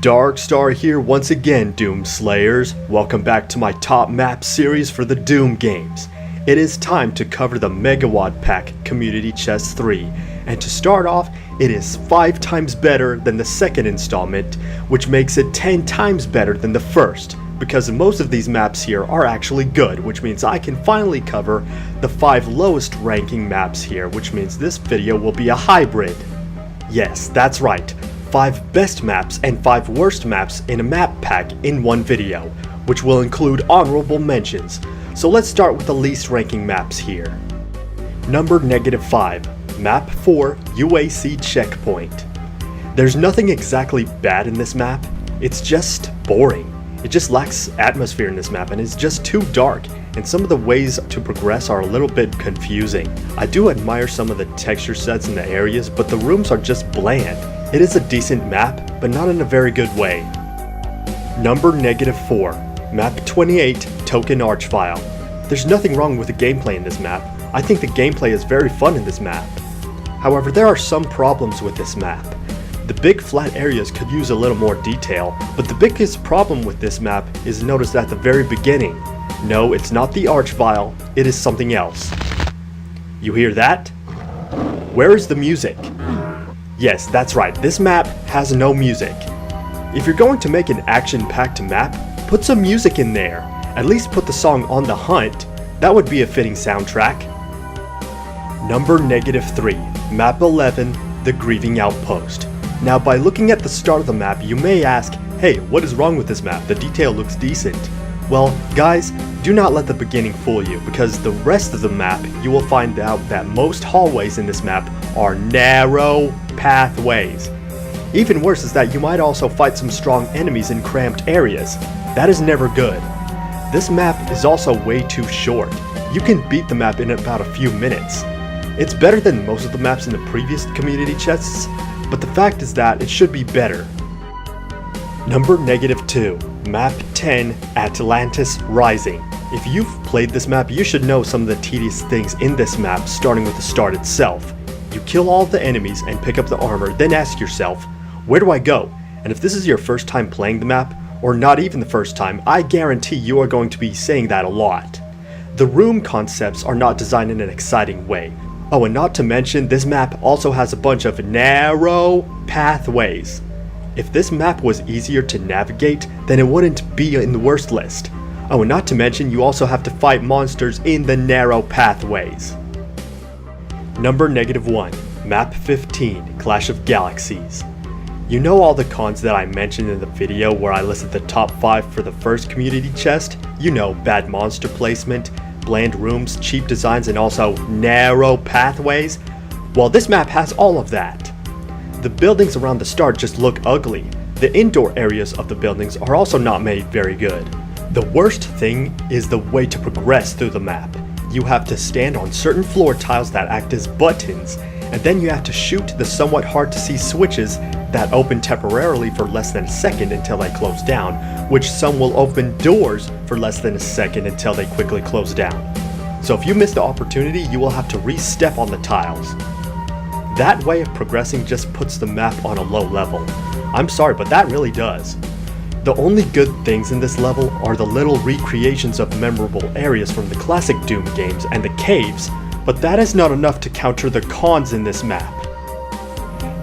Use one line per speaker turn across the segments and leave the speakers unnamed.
Darkstar here once again, Doom Slayers. Welcome back to my top map series for the Doom games. It is time to cover the Megawad Community Chest 3, and to start off, it is 5 times better than the second installment, which makes it 10 times better than the first, because most of these maps here are actually good, which means I can finally cover the 5 lowest ranking maps here, which means this video will be a hybrid. Yes, that's right. 5 best maps and 5 worst maps in a map pack in one video, which will include honorable mentions. So let's start with the least ranking maps here. Number -5, Map 4 UAC Checkpoint. There's nothing exactly bad in this map, it's just boring. It just lacks atmosphere in this map and it's just too dark, and some of the ways to progress are a little bit confusing. I do admire some of the texture sets in the areas, but the rooms are just bland. It is a decent map, but not in a very good way. Number -4, Map 28 Token Archvile. There's nothing wrong with the gameplay in this map. I think the gameplay is very fun in this map. However, there are some problems with this map. The big flat areas could use a little more detail, but the biggest problem with this map is noticed at the very beginning. No, it's not the Archvile, it is something else. You hear that? Where is the music? Yes, that's right, this map has no music. If you're going to make an action-packed map, put some music in there. At least put the song On the Hunt. That would be a fitting soundtrack. Number -3, Map 11, The Grieving Outpost. Now, by looking at the start of the map, you may ask, hey, what is wrong with this map? The detail looks decent. Well, guys, do not let the beginning fool you, because the rest of the map, you will find out that most hallways in this map are narrow pathways. Even worse is that you might also fight some strong enemies in cramped areas. That is never good. This map is also way too short. You can beat the map in about a few minutes. It's better than most of the maps in the previous community chests, but the fact is that it should be better. Number -2, Map 10 Atlantis Rising. If you've played this map, you should know some of the tedious things in this map, starting with the start itself. You kill all of the enemies and pick up the armor, then ask yourself, where do I go? And if this is your first time playing the map, or not even the first time, I guarantee you are going to be saying that a lot. The room concepts are not designed in an exciting way. Oh, and not to mention, this map also has a bunch of narrow pathways. If this map was easier to navigate, then it wouldn't be in the worst list. Oh, and not to mention, you also have to fight monsters in the narrow pathways. Number -1, Map 15, Clash of Galaxies. You know all the cons that I mentioned in the video where I listed the top 5 for the first community chest? You know, bad monster placement, bland rooms, cheap designs, and also narrow pathways? Well, this map has all of that. The buildings around the start just look ugly. The indoor areas of the buildings are also not made very good. The worst thing is the way to progress through the map. You have to stand on certain floor tiles that act as buttons, and then you have to shoot the somewhat hard to see switches that open temporarily for less than a second until they close down, which some will open doors for less than a second until they quickly close down. So if you miss the opportunity, you will have to re-step on the tiles. That way of progressing just puts the map on a low level. I'm sorry, but that really does. The only good things in this level are the little recreations of memorable areas from the classic Doom games and the caves, but that is not enough to counter the cons in this map.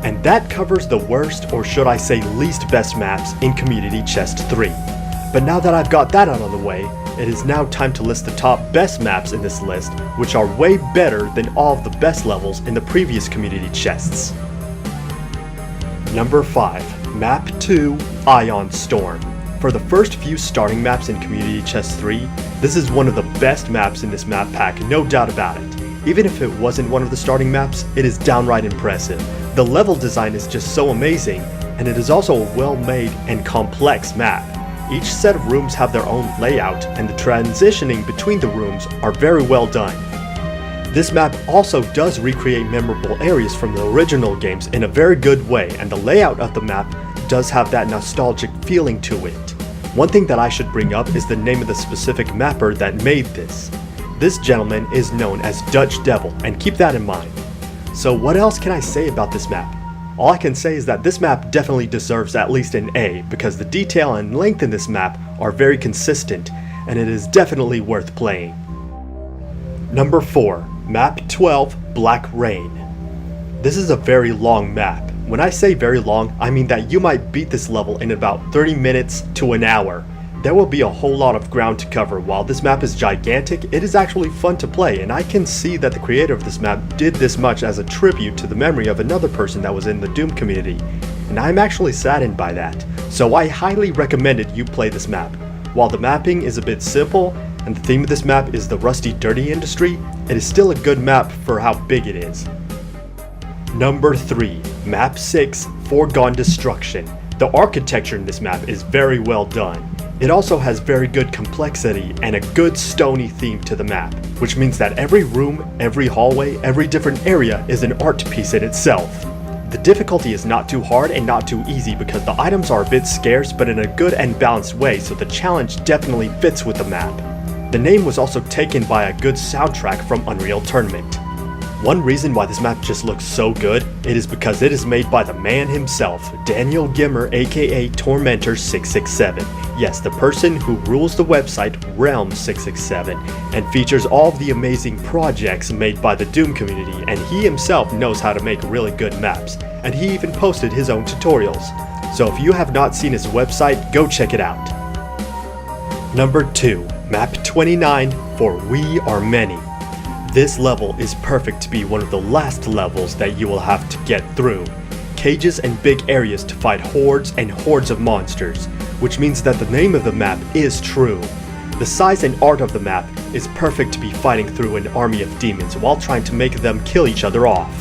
And that covers the worst, or should I say least best maps in Community Chest 3. But now that I've got that out of the way, it is now time to list the top best maps in this list, which are way better than all of the best levels in the previous community chests. Number 5, Map 2, Ion Storm. For the first few starting maps in Community Chest 3, this is one of the best maps in this map pack, no doubt about it. Even if it wasn't one of the starting maps, it is downright impressive. The level design is just so amazing, and it is also a well-made and complex map. Each set of rooms have their own layout, and the transitioning between the rooms are very well done. This map also does recreate memorable areas from the original games in a very good way, and the layout of the map does have that nostalgic feeling to it. One thing that I should bring up is the name of the specific mapper that made this. This gentleman is known as Dutch Devil, and keep that in mind. So what else can I say about this map? All I can say is that this map definitely deserves at least an A because the detail and length in this map are very consistent and it is definitely worth playing. Number 4. Map 12, Black Rain. This is a very long map. When I say very long, I mean that you might beat this level in about 30 minutes to an hour. There will be a whole lot of ground to cover. While this map is gigantic, it is actually fun to play, and I can see that the creator of this map did this much as a tribute to the memory of another person that was in the Doom community, and I'm actually saddened by that. So I highly recommended you play this map. While the mapping is a bit simple, and the theme of this map is the rusty dirty industry, it is still a good map for how big it is. Number 3. Map 6, Foregone Destruction. The architecture in this map is very well done. It also has very good complexity and a good stony theme to the map, which means that every room, every hallway, every different area is an art piece in itself. The difficulty is not too hard and not too easy because the items are a bit scarce but in a good and balanced way, so the challenge definitely fits with the map. The name was also taken by a good soundtrack from Unreal Tournament. One reason why this map just looks so good, it is because it is made by the man himself, Daniel Gimmer aka Tormentor667. Yes, the person who rules the website Realm667 and features all of the amazing projects made by the Doom community, and he himself knows how to make really good maps, and he even posted his own tutorials. So if you have not seen his website, go check it out. Number 2. Map 29, For We Are Many. This level is perfect to be one of the last levels that you will have to get through. Cages and big areas to fight hordes and hordes of monsters, which means that the name of the map is true. The size and art of the map is perfect to be fighting through an army of demons while trying to make them kill each other off.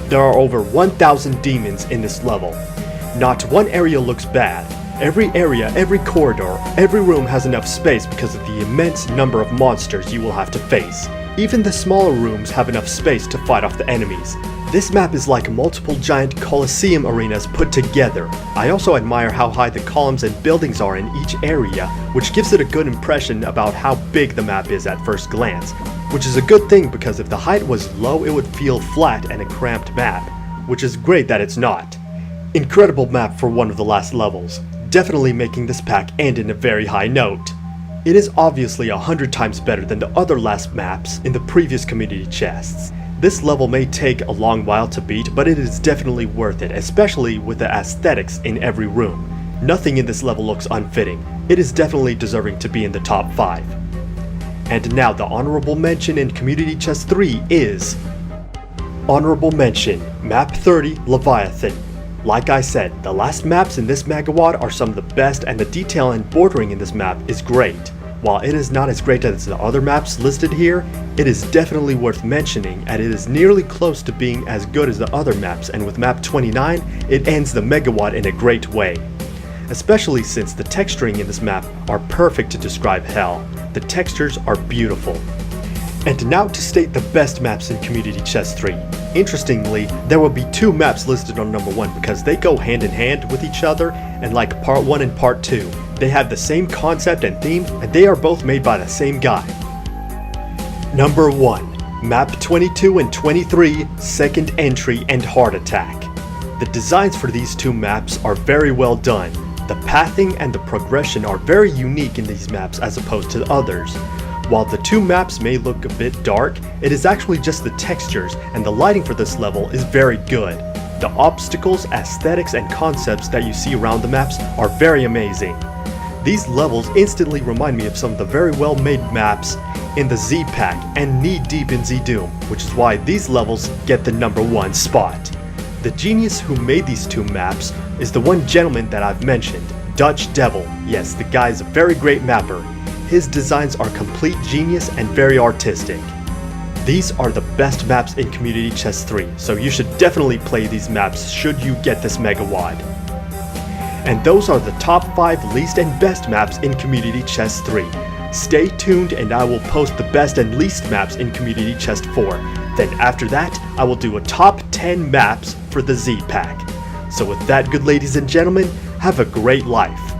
There are over 1,000 demons in this level. Not one area looks bad. Every area, every corridor, every room has enough space because of the immense number of monsters you will have to face. Even the smaller rooms have enough space to fight off the enemies. This map is like multiple giant Colosseum arenas put together. I also admire how high the columns and buildings are in each area, which gives it a good impression about how big the map is at first glance. Which is a good thing because if the height was low, it would feel flat and a cramped map, which is great that it's not. Incredible map for one of the last levels, definitely making this pack end in a very high note. It is obviously 100 times better than the other last maps in the previous community chests. This level may take a long while to beat, but it is definitely worth it, especially with the aesthetics in every room. Nothing in this level looks unfitting. It is definitely deserving to be in the top 5. And now the honorable mention in Community Chest 3 is Honorable Mention, Map 30, Leviathan. Like I said, the last maps in this Megawad are some of the best, and the detail and bordering in this map is great. While it is not as great as the other maps listed here, it is definitely worth mentioning, and it is nearly close to being as good as the other maps, and with map 29, it ends the Megawad in a great way. Especially since the texturing in this map are perfect to describe hell. The textures are beautiful. And now to state the best maps in Community Chest 3. Interestingly, there will be 2 maps listed on number 1 because they go hand in hand with each other, and like part 1 and part 2, they have the same concept and theme, and they are both made by the same guy. Number 1. Map 22 and 23, Second Entry and Heart Attack. The designs for these 2 maps are very well done. The pathing and the progression are very unique in these maps as opposed to others. While the 2 maps may look a bit dark, it is actually just the textures, and the lighting for this level is very good. The obstacles, aesthetics, and concepts that you see around the maps are very amazing. These levels instantly remind me of some of the very well made maps in the Z pack and knee deep in Z-Doom, which is why these levels get the number 1 spot. The genius who made these 2 maps is the one gentleman that I've mentioned, Dutch Devil. Yes, the guy is a very great mapper. His designs are complete genius and very artistic. These are the best maps in Community Chest 3, so you should definitely play these maps should you get this Megawad. And those are the top 5 least and best maps in Community Chest 3. Stay tuned and I will post the best and least maps in Community Chest 4. Then after that, I will do a top 10 maps for the Z pack. So with that, good ladies and gentlemen, have a great life.